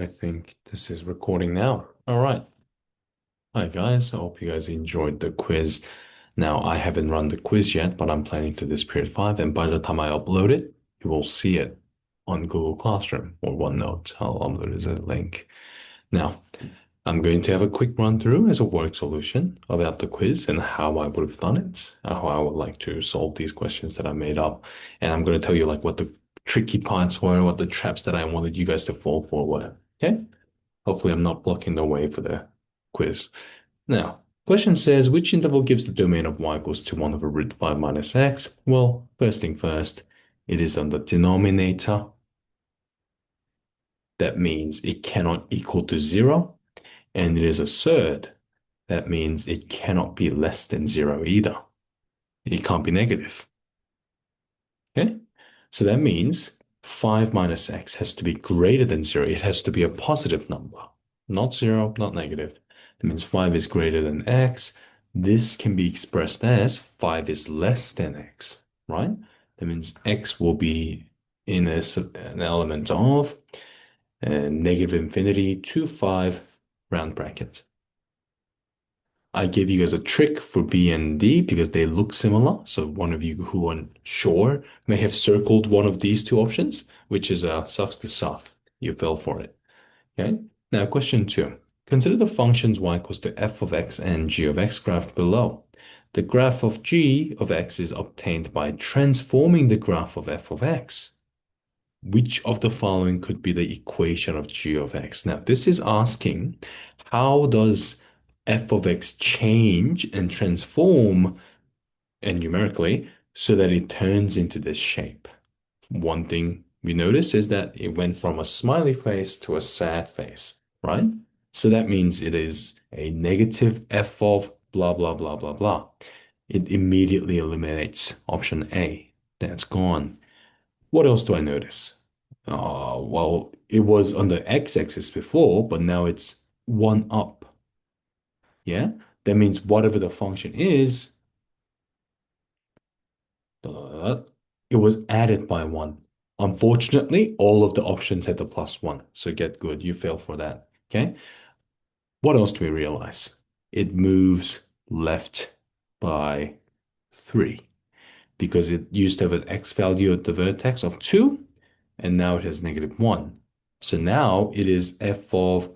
I think this is recording now. All right. Hi guys. I hope you guys enjoyed the quiz. Now, I haven't run the quiz yet, but I'm planning to this period 5, and by the time I upload it, you will see it on Google Classroom or OneNote. I'll upload it as a link. Now, I'm going to have a quick run through as a work solution about the quiz and how I would have done it, how I would like to solve these questions that I made up. And I'm going to tell you like what the tricky parts were, what the traps that I wanted you guys to fall for were. Okay? Hopefully, I'm not blocking the way for the quiz. Now, question says, which interval gives the domain of y equals to 1 over root 5 minus x? Well, first thing first, it is on the denominator. That means it cannot equal to 0. And it is a surd. That means it cannot be less than 0 either. It can't be negative. Okay? So that means 5 minus x has to be greater than 0. It has to be a positive number, not 0, not negative. That means 5 is greater than x. This can be expressed as 5 is less than x, right? That means x will be in an element of negative infinity to 5 round bracket. I gave you guys a trick for B and D because they look similar. So one of you who aren't sure may have circled one of these two options, which is sucks to suck. You fell for it. Okay. Now, question 2. Consider the functions y equals to f of x and g of x graphed below. The graph of g of x is obtained by transforming the graph of f of x. Which of the following could be the equation of g of x? Now, this is asking how does f of x change and transform and numerically so that it turns into this shape. One thing we notice is that it went from a smiley face to a sad face, right? So that means it is a negative f of blah, blah, blah, blah, blah. It immediately eliminates option A. That's gone. What else do I notice? Well, it was on the x-axis before, but now it's one up. Yeah, that means whatever the function is, it was added by one. Unfortunately, all of the options had the plus one. So get good. You fail for that. Okay. What else do we realize? It moves left by 3 because it used to have an x value at the vertex of 2, and now it has negative 1. So now it is f of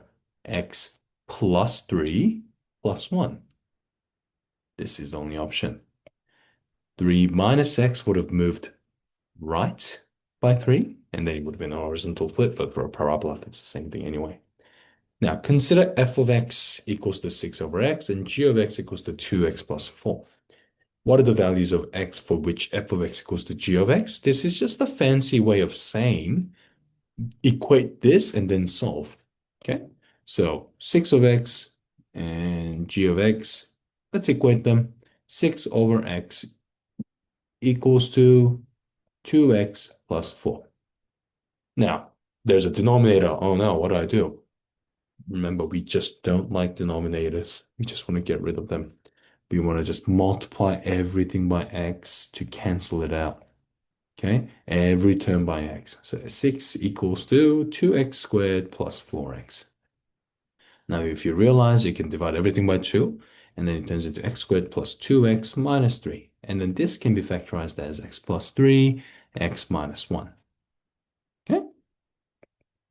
x plus 3 plus 1. This is the only option. 3 minus x would have moved right by 3, and then it would have been a horizontal flip, but for a parabola, it's the same thing anyway. Now, consider f of x equals to 6 over x and g of x equals to 2x plus 4. What are the values of x for which f of x equals to g of x? This is just a fancy way of saying equate this and then solve. Okay, so 6 of x and g of x, let's equate them. 6 over x equals to 2x plus 4. Now, there's a denominator. Oh no, what do I do? Remember, we just don't like denominators. We just want to get rid of them. We want to just multiply everything by x to cancel it out. Okay, every term by x. So 6 equals to 2x squared plus 4x. Now, if you realize you can divide everything by 2, and then it turns into x squared plus 2x minus 3. And then this can be factorized as x plus 3, x minus 1. Okay?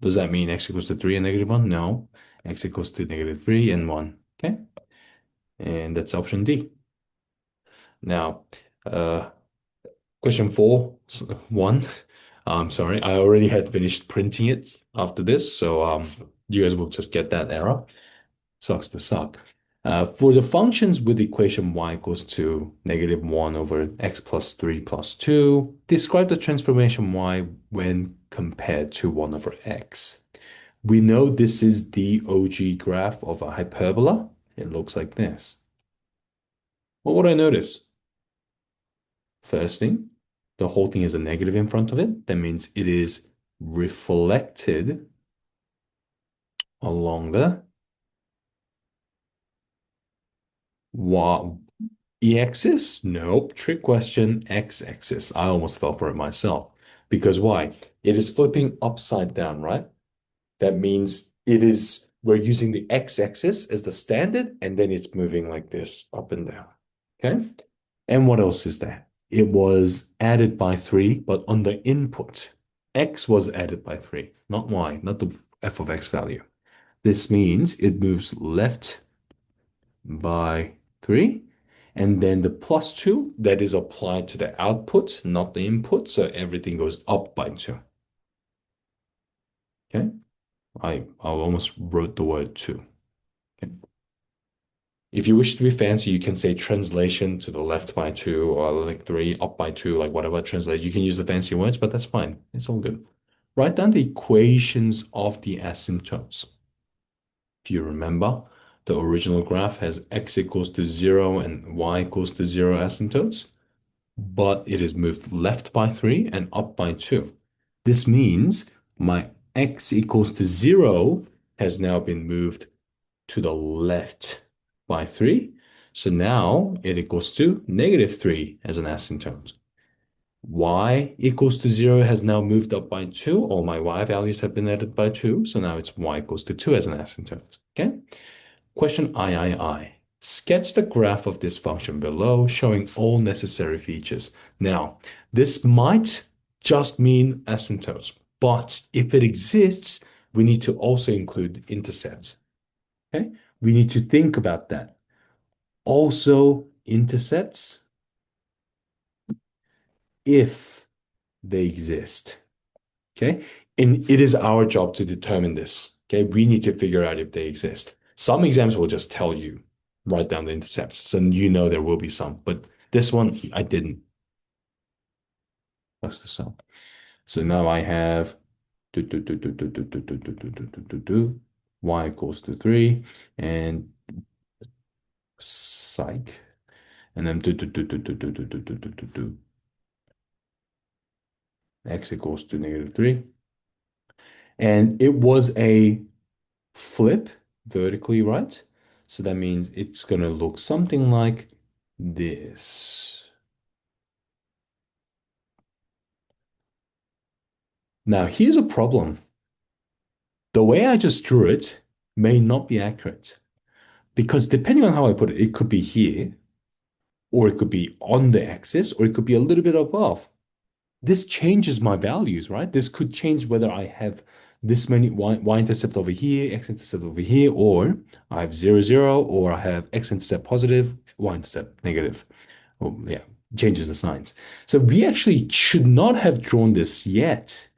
Does that mean x equals to 3 and negative 1? No. X equals to negative 3 and 1. Okay? And that's option D. Now, uh, question 4, 1. I'm sorry, I already had finished printing it after this, so you guys will just get that error. Sucks to suck. For the functions with the equation y equals to negative 1 over x plus 3 plus 2, describe the transformation y when compared to 1 over x. We know this is the OG graph of a hyperbola. It looks like this. What would I notice? First thing, the whole thing has a negative in front of it. That means it is reflected along the y-axis? Nope. Trick question. X-axis. I almost fell for it myself. Because why? It is flipping upside down, right? That means we're using the x-axis as the standard, and then it's moving like this up and down. Okay. And what else is there? It was added by 3, but on the input, x was added by 3, not y, not the f of x value. This means it moves left by 3. And then the plus 2, that is applied to the output, not the input. So everything goes up by 2. Okay. I almost wrote the word 2. Okay. If you wish to be fancy, you can say translation to the left by 2 or like 3, up by 2, like whatever translate. You can use the fancy words, but that's fine. It's all good. Write down the equations of the asymptotes. If you remember, the original graph has x equals to 0 and y equals to 0 asymptotes, but it is moved left by 3 and up by 2. This means my x equals to 0 has now been moved to the left by 3. So now it equals to -3 as an asymptote. Y equals to 0 has now moved up by 2. All my y values have been added by 2. So now it's y equals to 2 as an asymptote. Okay? Question I. Sketch the graph of this function below, showing all necessary features. Now, this might just mean asymptotes, but if it exists, we need to also include intercepts. Okay? We need to think about that. Also, intercepts if they exist. Okay? And it is our job to determine this. Okay? We need to figure out if they exist. Some exams will just tell you, write down the intercepts. So you know there will be some, but this one I didn't. That's the sum. So now I have y equals to 3 and psych. And then x equals to -3. And it was a flip vertically, right? So that means it's going to look something like this. Now, here's a problem. The way I just drew it may not be accurate because depending on how I put it, it could be here, or it could be on the axis, or it could be a little bit above. This changes my values, right? This could change whether I have this many y-intercept over here, x-intercept over here, or I have 0, 0, or I have x-intercept positive, y-intercept negative. Oh, yeah, changes the signs. So we actually should not have drawn this yet.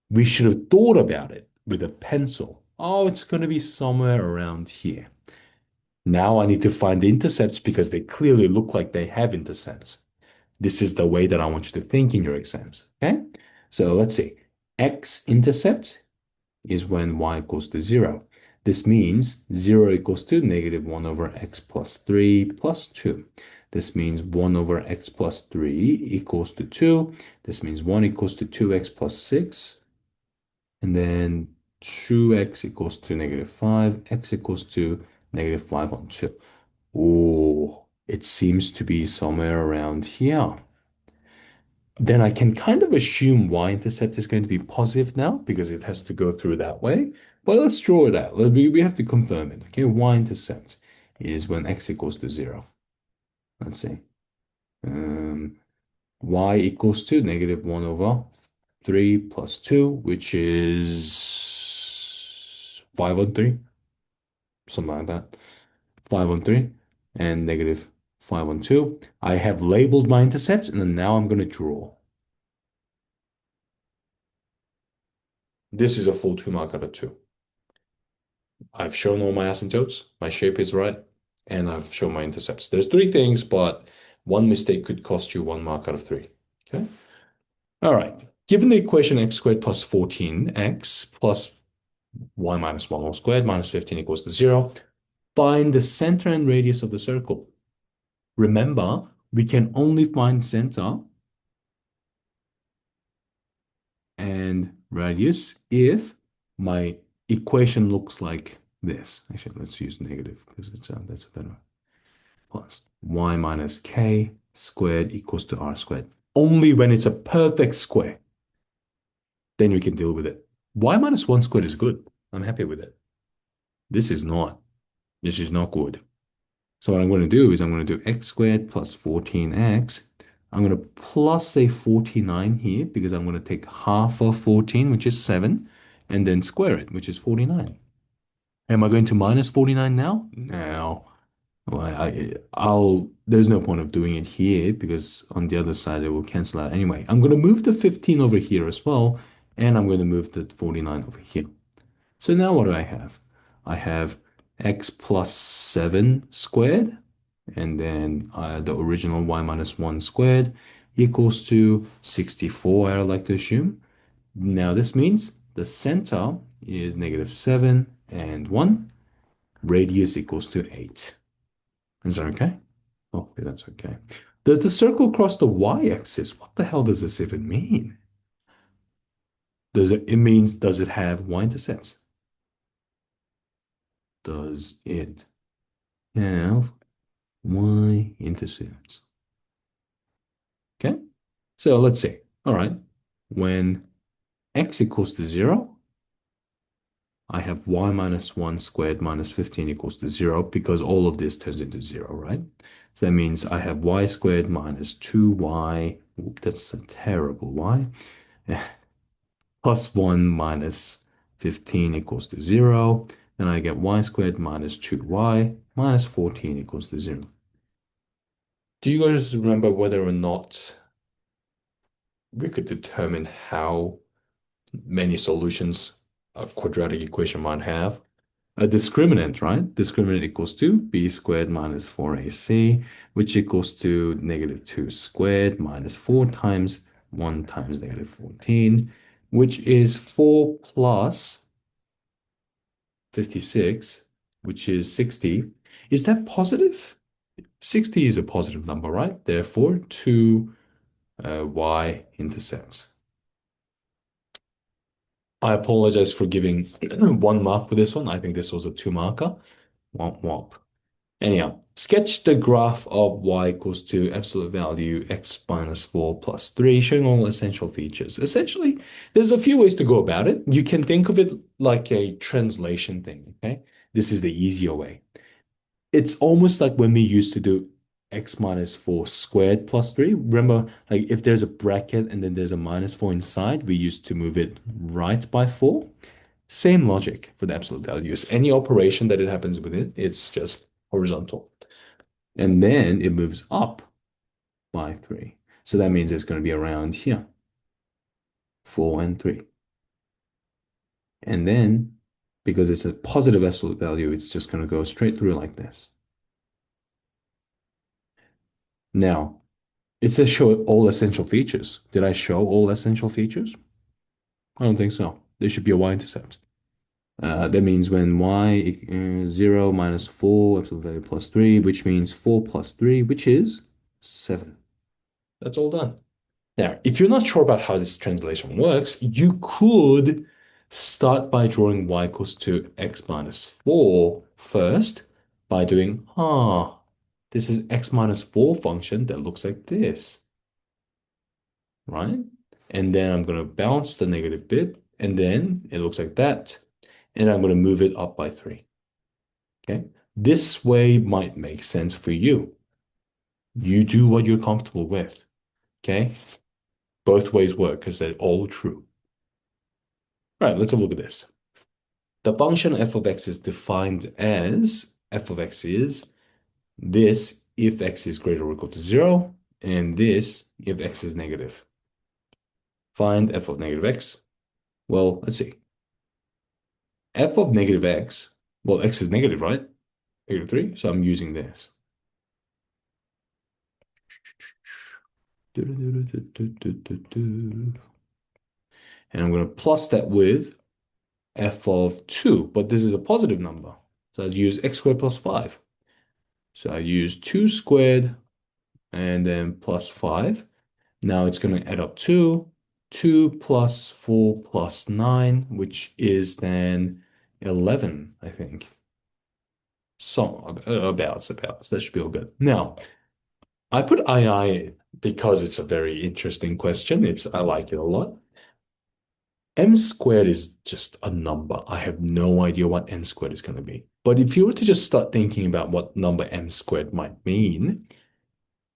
We should have thought about it with a pencil. Oh, it's going to be somewhere around here. Now I need to find the intercepts because they clearly look like they have intercepts. This is the way that I want you to think in your exams. Okay. So let's see. X-intercept is when y equals to 0. This means 0 equals to -1 over x plus 3 plus 2. This means 1 over x plus 3 equals to 2. This means 1 equals to 2x plus 6. And then 2x equals to -5. X equals to -5 on 2. Oh, it seems to be somewhere around here. Then I can kind of assume y-intercept is going to be positive now because it has to go through that way. But let's draw it out. We have to confirm it. Okay, y-intercept is when x equals to 0. Let's see. Y equals to -1 over 3 plus 2, which is 5 on 3, something like that. 5 on 3 and -5 on 2. I have labeled my intercepts and then now I'm going to draw. This is a full 2 mark out of 2. I've shown all my asymptotes, my shape is right, and I've shown my intercepts. There's 3 things, but one mistake could cost you 1 mark out of 3. Okay. All right. Given the equation x squared plus 14x plus y minus 1 all squared minus 15 equals to 0, find the center and radius of the circle. Remember, we can only find center and radius if my equation looks like this. Actually, let's use negative because that's a better plus y minus k squared equals to r squared. Only when it's a perfect square, then we can deal with it. Y minus 1 squared is good. I'm happy with it. This is not. This is not good. So what I'm going to do is I'm going to do x squared plus 14x. I'm going to plus a 49 here because I'm going to take half of 14, which is 7, and then square it, which is 49. Am I going to minus 49 now? No. Well, there's no point of doing it here because on the other side it will cancel out anyway. I'm going to move the 15 over here as well, and I'm going to move the 49 over here. So now what do I have? I have x plus 7 squared, and then the original y minus 1 squared equals to 64, I like to assume. Now this means the center is negative 7 and 1. Radius equals to 8. Is that okay? Oh, okay, that's okay. Does the circle cross the y-axis? What the hell does this even mean? Does it have y-intercepts? Does it have y-intercepts? Okay, so let's see. All right, when x equals to 0, I have y minus 1 squared minus 15 equals to 0 because all of this turns into 0, right? So that means I have y squared minus 2y. Oop, that's a terrible y. Plus 1 minus 15 equals to 0. And I get y squared minus 2y minus 14 equals to 0. Do you guys remember whether or not we could determine how many solutions a quadratic equation might have? A discriminant, right? Discriminant equals to b squared minus 4ac, which equals to negative 2 squared minus 4 times 1 times negative 14, which is 4 plus 56, which is 60. Is that positive? 60 is a positive number, right? Therefore, 2 y intersects. I apologize for giving 1 mark for this one. I think this was a 2 marker. Womp womp. Anyhow, sketch the graph of y equals to absolute value x minus 4 plus 3, showing all essential features. Essentially, there's a few ways to go about it. You can think of it like a translation thing, okay? This is the easier way. It's almost like when we used to do x minus 4 squared plus 3. Remember, like if there's a bracket and then there's a minus 4 inside, we used to move it right by 4. Same logic for the absolute values. Any operation that it happens with it, it's just horizontal. And then it moves up by 3. So that means it's going to be around here, 4 and 3. And then, because it's a positive absolute value, it's just going to go straight through like this. Now, it says show all essential features. Did I show all essential features? I don't think so. There should be a y-intercept. That means when y is 0 minus 4, absolute value plus 3, which means 4 plus 3, which is 7. That's all done. Now, if you're not sure about how this translation works, you could start by drawing y equals to x minus 4 first by doing, this is x minus 4 function that looks like this, right? And then I'm going to bounce the negative bit, and then it looks like that. And I'm going to move it up by 3. Okay? This way might make sense for you. You do what you're comfortable with. Okay? Both ways work because they're all true. All right, let's have a look at this. The function f of x is defined as f of x is this if x is greater or equal to 0, and this if x is negative. Find f of negative x. Well, let's see. F of negative x, well, x is negative, right? Negative 3, so I'm using this. And I'm going to plus that with f of 2, but this is a positive number. So I'd use x squared plus 5. So I use 2 squared and then plus 5. Now it's going to add up to 2 plus 4 plus 9, which is then 11, I think. So about. That should be all good. Now, I put II because it's a very interesting question. I like it a lot. M squared is just a number. I have no idea what M squared is going to be. But if you were to just start thinking about what number M squared might mean,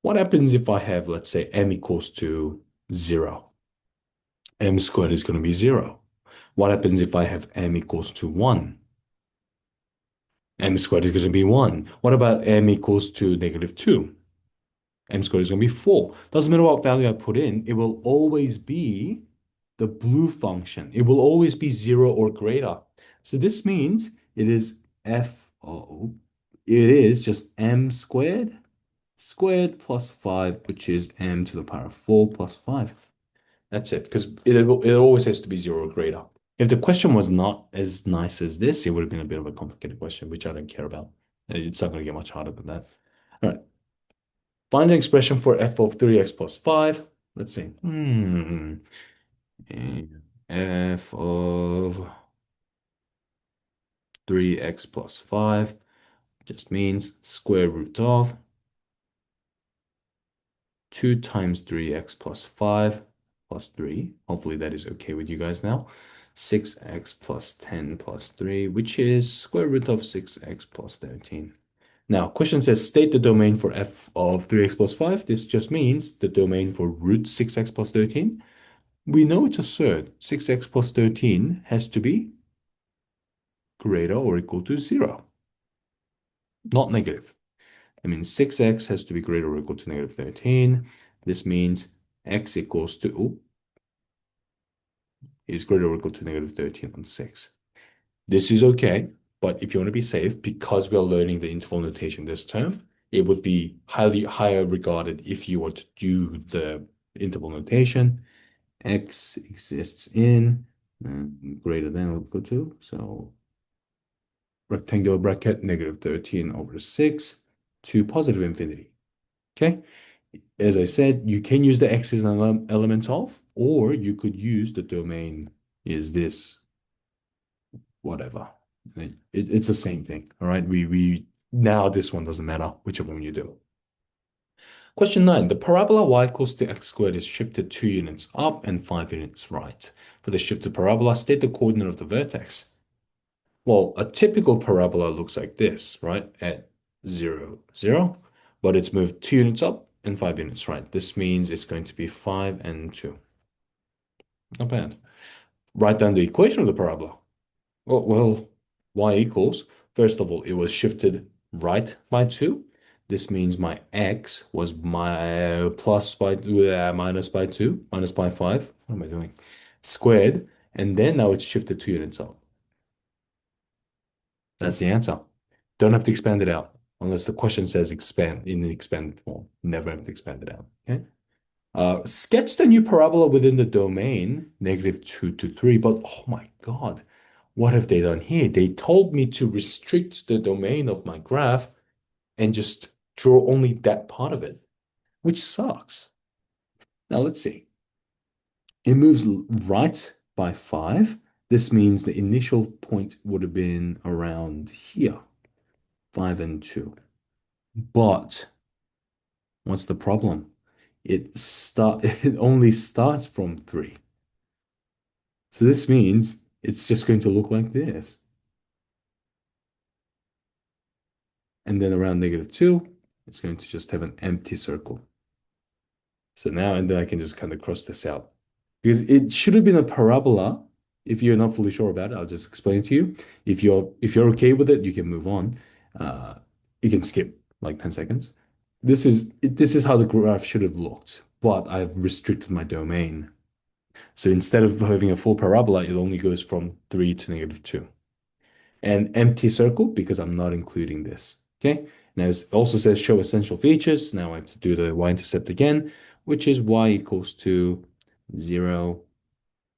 what happens if I have, let's say, M equals to 0? M squared is going to be 0. What happens if I have M equals to 1? M squared is going to be 1. What about M equals to negative 2? M squared is going to be 4. Doesn't matter what value I put in, it will always be the blue function. It will always be 0 or greater. So this means it is it is just M squared plus 5, which is M to the power of 4 plus 5. That's it, because it always has to be 0 or greater. If the question was not as nice as this, it would have been a bit of a complicated question, which I don't care about. It's not going to get much harder than that. All right. Find an expression for f of 3x plus 5. Let's see. F of 3x plus 5 just means square root of 2 times 3x plus 5 plus 3. Hopefully that is okay with you guys now. 6x plus 10 plus 3, which is square root of 6x plus 13. Now, question says state the domain for f of 3x plus 5. This just means the domain for root 6x plus 13. We know it's a third. 6x plus 13 has to be greater or equal to 0, not negative. I mean, 6x has to be greater or equal to negative 13. This means x equals to, is greater or equal to negative 13 on 6. This is okay, but if you want to be safe, because we are learning the interval notation this term, it would be higher regarded if you were to do the interval notation. X exists in greater than or equal to, so rectangular bracket, negative 13 over 6 to positive infinity. Okay? As I said, you can use the x as an element of, or you could use the domain is this, whatever. It's the same thing. All right. We now this one doesn't matter, whichever one you do. Question 9. The parabola y equals to x squared is shifted 2 units up and 5 units right. For the shifted parabola, state the coordinate of the vertex. Well, a typical parabola looks like this, right? At 0, 0, but it's moved 2 units up and 5 units right. This means it's going to be 5 and 2. Not bad. Write down the equation of the parabola. Well, y equals, first of all, it was shifted right by 2. This means my x was my plus by minus by 2, minus by 5. What am I doing? Squared. And then now it's shifted 2 units up. That's the answer. Don't have to expand it out unless the question says expand in the expanded form. Never have to expand it out. Okay. Sketch the new parabola within the domain, negative 2 to 3. But oh my God, what have they done here? They told me to restrict the domain of my graph and just draw only that part of it, which sucks. Now let's see. It moves right by 5. This means the initial point would have been around here, 5 and 2. But what's the problem? It only starts from 3. So this means it's just going to look like this. And then around negative 2, it's going to just have an empty circle. So now, and then I can just kind of cross this out. Because it should have been a parabola. If you're not fully sure about it, I'll just explain to you. If you're okay with it, you can move on. Uh, you can skip like 10 seconds. This is how the graph should have looked, but I've restricted my domain. So instead of having a full parabola, it only goes from 3 to negative 2. An empty circle because I'm not including this. Okay. Now it also says show essential features. Now I have to do the y-intercept again, which is y equals to 0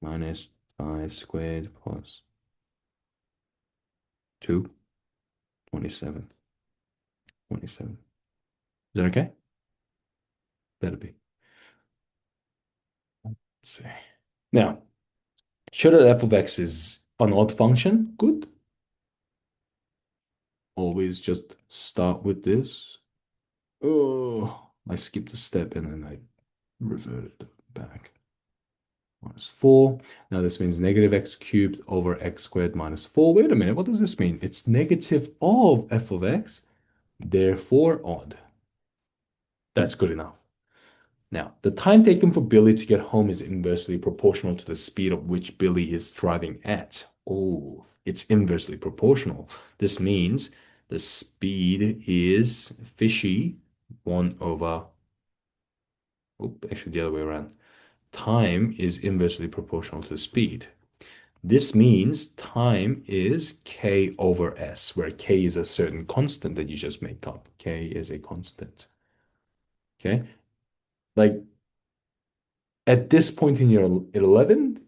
minus 5 squared plus 2, 27, 27. Is that okay? Better be. Let's see. Now, show that f of x is an odd function. Good. Always just start with this. Oh, I skipped a step and then I reverted back. minus 4. Now this means negative x cubed over x squared minus 4. Wait a minute, what does this mean? It's negative of f of x, therefore odd. That's good enough. Now, the time taken for Billy to get home is inversely proportional to the speed of which Billy is driving at. Oh, it's inversely proportional. This means the speed is fishy 1 over, oh, actually the other way around. Time is inversely proportional to speed. This means time is k over s, where k is a certain constant that you just make up. K is a constant. Okay? Like at this point in your 11,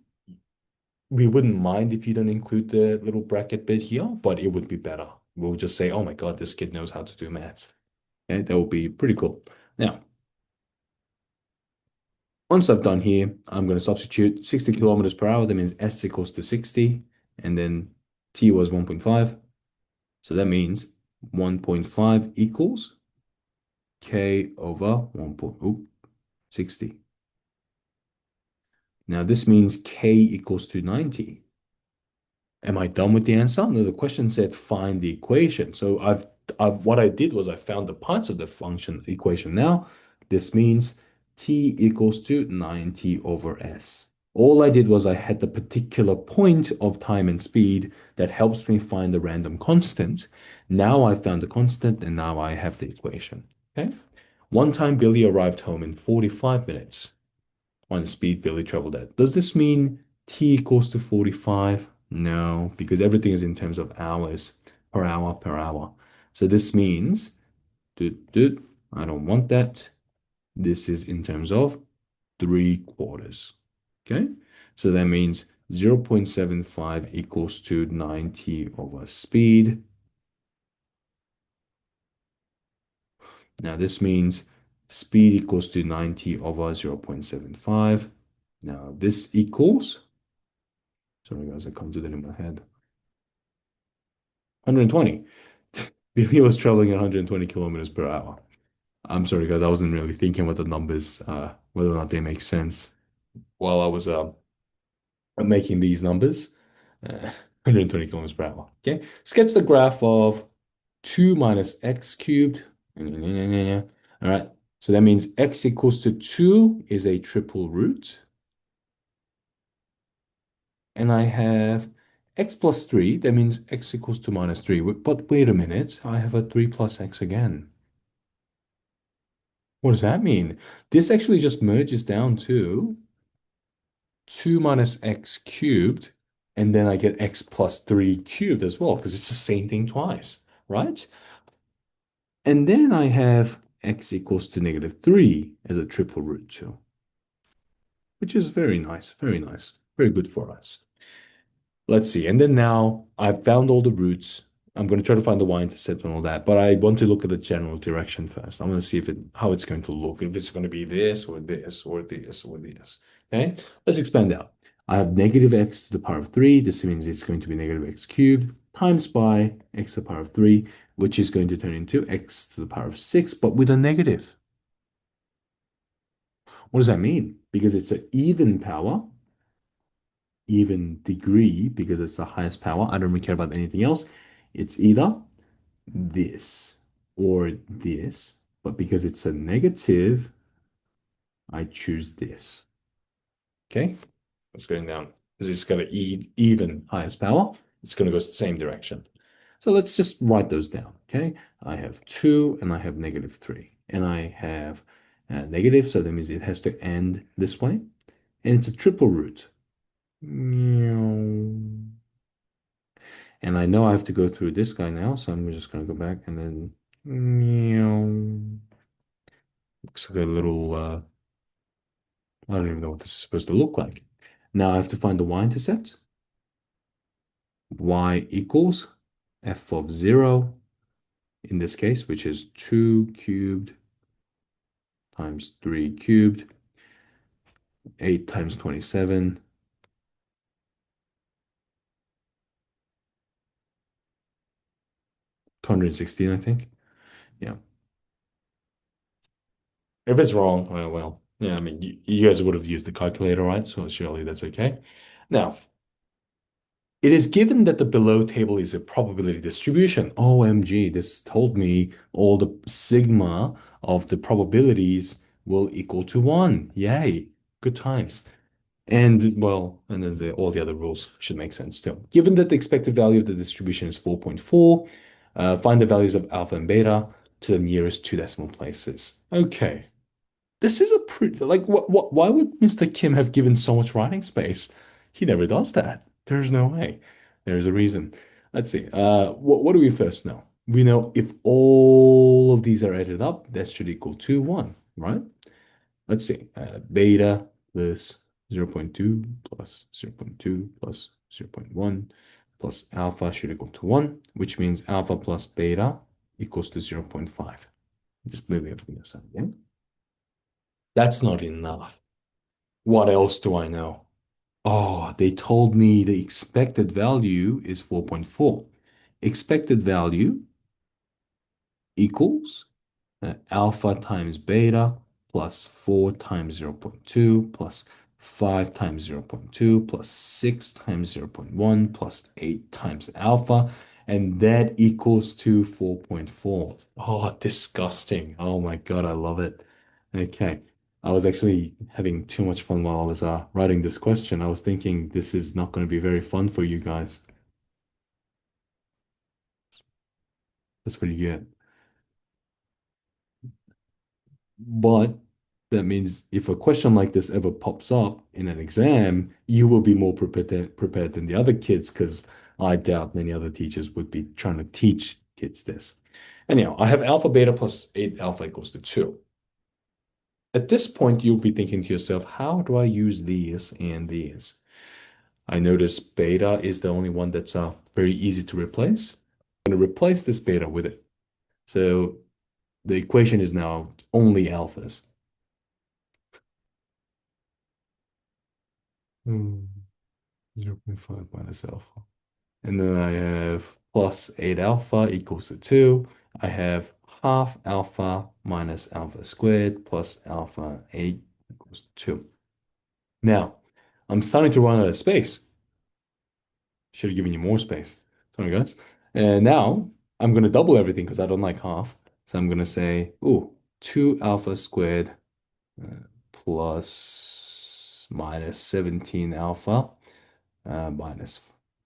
we wouldn't mind if you don't include the little bracket bit here, but it would be better. We'll just say, oh my God, this kid knows how to do maths. Okay? That would be pretty cool. Now, once I've done here, I'm going to substitute 60 kilometers per hour. That means s equals to 60, and then t was 1.5. So that means 1.5 equals k over 1.60. Now this means k equals to 90. Am I done with the answer? No, the question said find the equation. So what I did was I found the parts of the function equation. Now this means t equals to 90 over s. All I did was I had the particular point of time and speed that helps me find the random constant. Now I found the constant and now I have the equation. Okay. One time Billy arrived home in 45 minutes on the speed Billy traveled at. Does this mean t equals to 45? No, because everything is in terms of hours per hour per hour. So this means, I don't want that. This is in terms of 3/4. Okay, so that means 0.75 equals to 90 over speed. Now this means speed equals to 90 over 0.75. Now this equals, sorry guys, I can't do that in my head, 120. Billy was traveling at 120 kilometers per hour. I'm sorry guys, I wasn't really thinking about the numbers, whether or not they make sense while I was making these numbers. 120 kilometers per hour. Okay. Sketch the graph of 2 minus x cubed. All right. So that means x equals to 2 is a triple root. And I have x plus 3. That means x equals to minus 3. But wait a minute. I have a 3 plus x again. What does that mean? This actually just merges down to 2 minus x cubed, and then I get x plus 3 cubed as well, because it's the same thing twice, right? And then I have x equals to negative 3 as a triple root 2, which is very nice, very good for us. Let's see. And then now I've found all the roots. I'm going to try to find the y-intercept and all that, but I want to look at the general direction first. I want to see how it's going to look, if it's going to be this or this or this or this. Okay, let's expand out. I have negative x to the power of 3. This means it's going to be negative x cubed times by x to the power of 3, which is going to turn into x to the power of 6, but with a negative. What does that mean? Because it's an even power, even degree, because it's the highest power. I don't really care about anything else. It's either this or this, but because it's a negative, I choose this. Okay, it's going down because it's got an even highest power. It's going to go the same direction. So let's just write those down. Okay, I have 2 and I have negative 3, and I have negative, so that means it has to end this way, and it's a triple root. And I know I have to go through this guy now, so I'm just going to go back and then looks like a little, I don't even know what this is supposed to look like. Now I have to find the y-intercept. Y equals f of 0 in this case, which is 2 cubed times 3 cubed, 8 times 27, 216, I think. Yeah. If it's wrong, well, Yeah, I mean, you guys would have used the calculator, right? So surely that's okay. Now, it is given that the below table is a probability distribution. OMG, this told me all the sigma of the probabilities will equal to one. Yay, good times. And well, and then all the other rules should make sense too. Given that the expected value of the distribution is 4.4, find the values of alpha and beta to the nearest two decimal places. Okay. This is a pretty, like, why would Mr. Kim have given so much writing space? He never does that. There's no way. There's a reason. Let's see. What do we first know? We know if all of these are added up, that should equal to 1, right? Let's see. Beta plus zero point 0.2 plus zero point 0.2 plus zero point 0.1 plus alpha should equal to 1, which means alpha plus beta equals to 0.5. Just moving everything aside again. That's not enough. What else do I know? Oh, they told me the expected value is 4.4. Expected value equals alpha times beta plus 4 times zero point 0.2 plus 5 times zero point 0.2 plus 6 times zero point 0.1 plus 8 times alpha, and that equals to 4.4. Oh, disgusting. Oh my God, I love it. Okay. I was actually having too much fun while I was writing this question. I was thinking this is not going to be very fun for you guys. That's pretty good. But that means if a question like this ever pops up in an exam, you will be more prepared than the other kids because I doubt many other teachers would be trying to teach kids this. Anyhow, I have alpha beta plus 8 alpha equals to 2. At this point, you'll be thinking to yourself, how do I use these and these? I notice beta is the only one that's very easy to replace. I'm going to replace this beta with it. So the equation is now only alphas. Hmm. 0.5 minus alpha. And then I have plus 8 alpha equals to 2. I have half alpha minus alpha squared plus alpha 8 equals to 2. Now, I'm starting to run out of space. Should have given you more space. Sorry, guys. And now I'm going to double everything because I don't like half. So I'm going to say, ooh, 2 alpha squared plus minus 17 alpha minus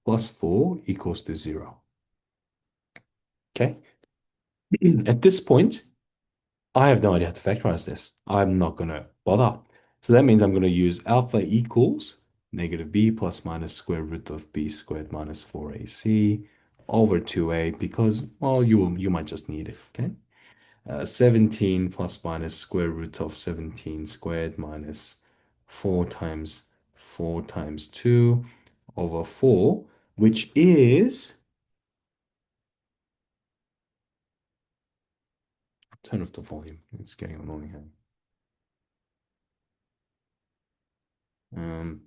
plus 4 equals to 0. Okay. At this point, I have no idea how to factorize this. I'm not going to bother. So that means I'm going to use alpha equals negative b plus minus square root of b squared minus 4ac over 2a because, well, you might just need it, okay? 17 plus minus square root of 17 squared minus 4 times 2 over 4, which is, turn off the volume. It's getting annoying here. Um,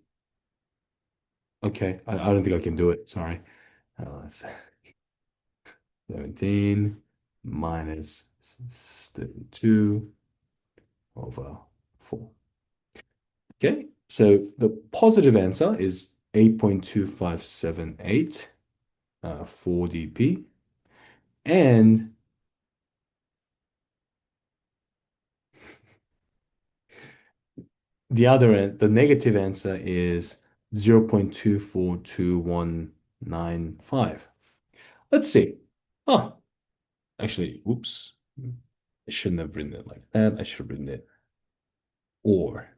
okay, I don't think I can do it. Sorry. 17 minus 32 over 4. Okay, so the positive answer is 8.2578 for dp. And the negative answer is 0.242195. Let's see. Oh, actually, whoops. I shouldn't have written it like that. I should have written it or.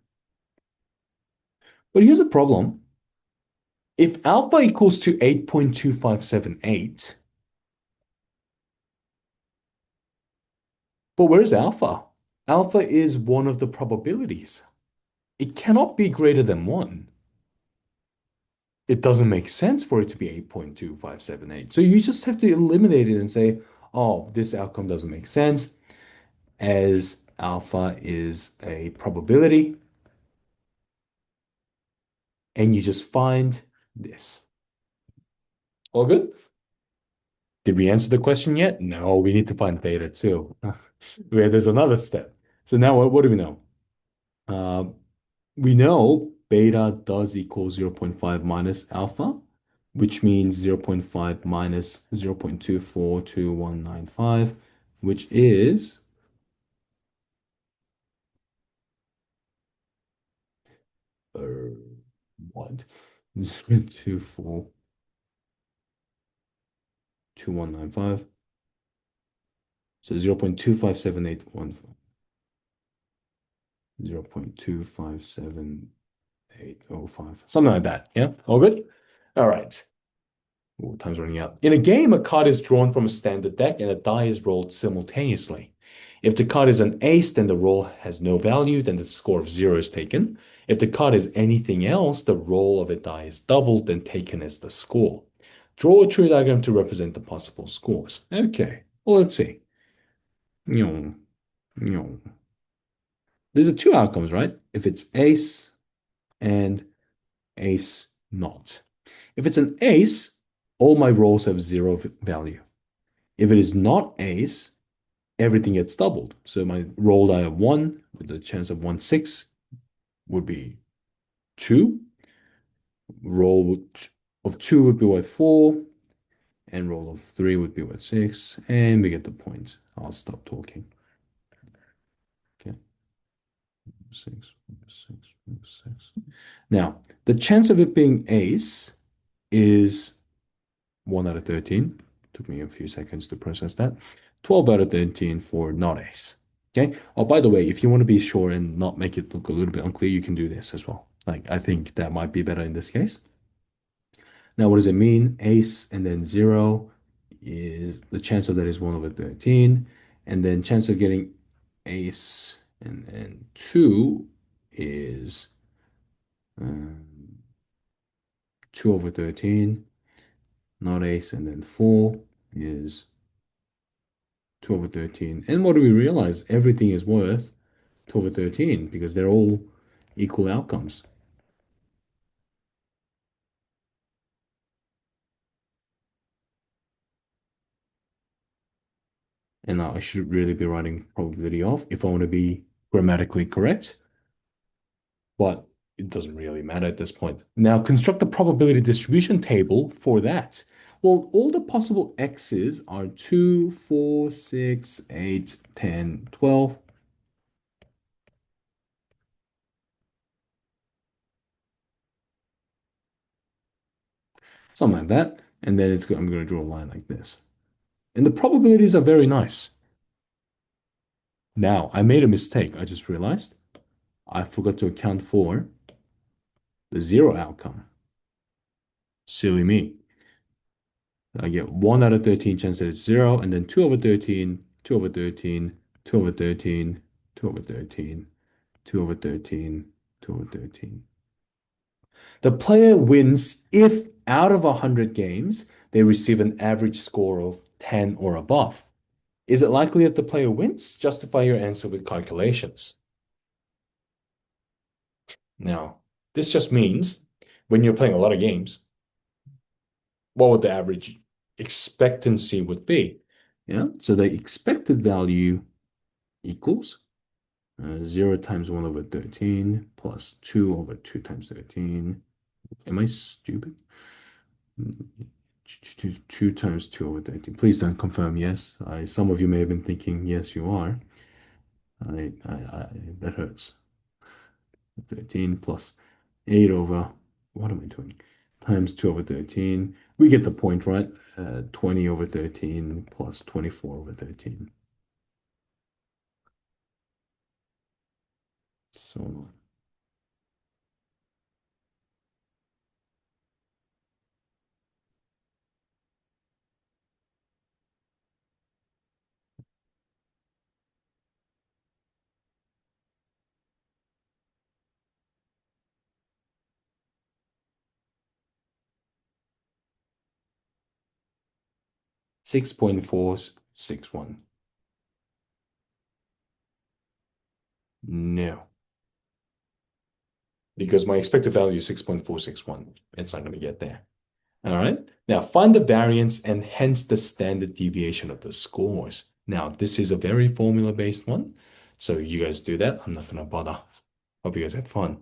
But here's the problem. If alpha equals to 8.2578, but where's alpha? Alpha is one of the probabilities. It cannot be greater than 1. It doesn't make sense for it to be 8.2578. So you just have to eliminate it and say, oh, this outcome doesn't make sense as alpha is a probability. And you just find this. All good? Did we answer the question yet? No, we need to find theta too. Where there's another step. So now what do we know? Uh, we know beta does equal zero point 0.5 minus alpha, which means 0.5 minus 0.242195, which is uh, what? 0.242195. So 0.257815. 0.257805. Something like that. Yeah. All good? All right. Ooh, time's running out. In a game, a card is drawn from a standard deck and a die is rolled simultaneously. If the card is an ace, then the roll has no value, then the score of zero is taken. If the card is anything else, the roll of a die is doubled, then taken as the score. Draw a tree diagram to represent the possible scores. Okay, well, let's see. Nyong, nyong. There's a two outcomes, right? If it's ace and ace not. If it's an ace, all my rolls have zero value. If it is not ace, everything gets doubled. So my roll die of one with the chance of 1/6 would be two. Roll of two would be worth four, and roll of three would be worth six. And we get the point. I'll stop talking. Okay. Six, six, six. Now, the chance of it being ace is 1 out of 13. Took me a few seconds to process that. 12 out of 13 for not ace. Okay. Oh, by the way, if you want to be sure and not make it look a little bit unclear, you can do this as well. Like, I think that might be better in this case. Now, what does it mean? Ace and then zero is the chance of that is 1 over 13. And then chance of getting ace and then two is 2 over 13. Not ace and then four is 2 over 13. And what do we realize? Everything is worth 2 over 13 because they're all equal outcomes. And I should really be writing probability off if I want to be grammatically correct, but it doesn't really matter at this point. Now, construct a probability distribution table for that. Well, all the possible x's are 2, 4, 6, 8, 10, 12. Something like that. And then I'm going to draw a line like this. And the probabilities are very nice. Now, I made a mistake. I just realized I forgot to account for the zero outcome. Silly me. I get 1 out of 13 chance that it's zero, and then 2 over 13, 2 over 13, 2 over 13, 2 over 13, 2 over 13, 2 over 13. The player wins if out of 100 games, they receive an average score of 10 or above. Is it likely that the player wins? Justify your answer with calculations. Now, this just means when you're playing a lot of games, what would the average expectancy would be? Yeah, so the expected value equals 0 times 1 over 13 plus 2 over 2 times 13. Am I stupid? 2 times 2 over 13. Please don't confirm yes. Some of you may have been thinking, yes, you are. That hurts. 13 plus 8 over, what am I doing? Times 2 over 13. We get the point, right? 20 over 13 plus 24 over 13. So on. 6.461. No, because my expected value is 6.461. It's not going to get there. All right. Now find the variance and hence the standard deviation of the scores. Now, this is a very formula-based one. So you guys do that. I'm not going to bother. Hope you guys had fun.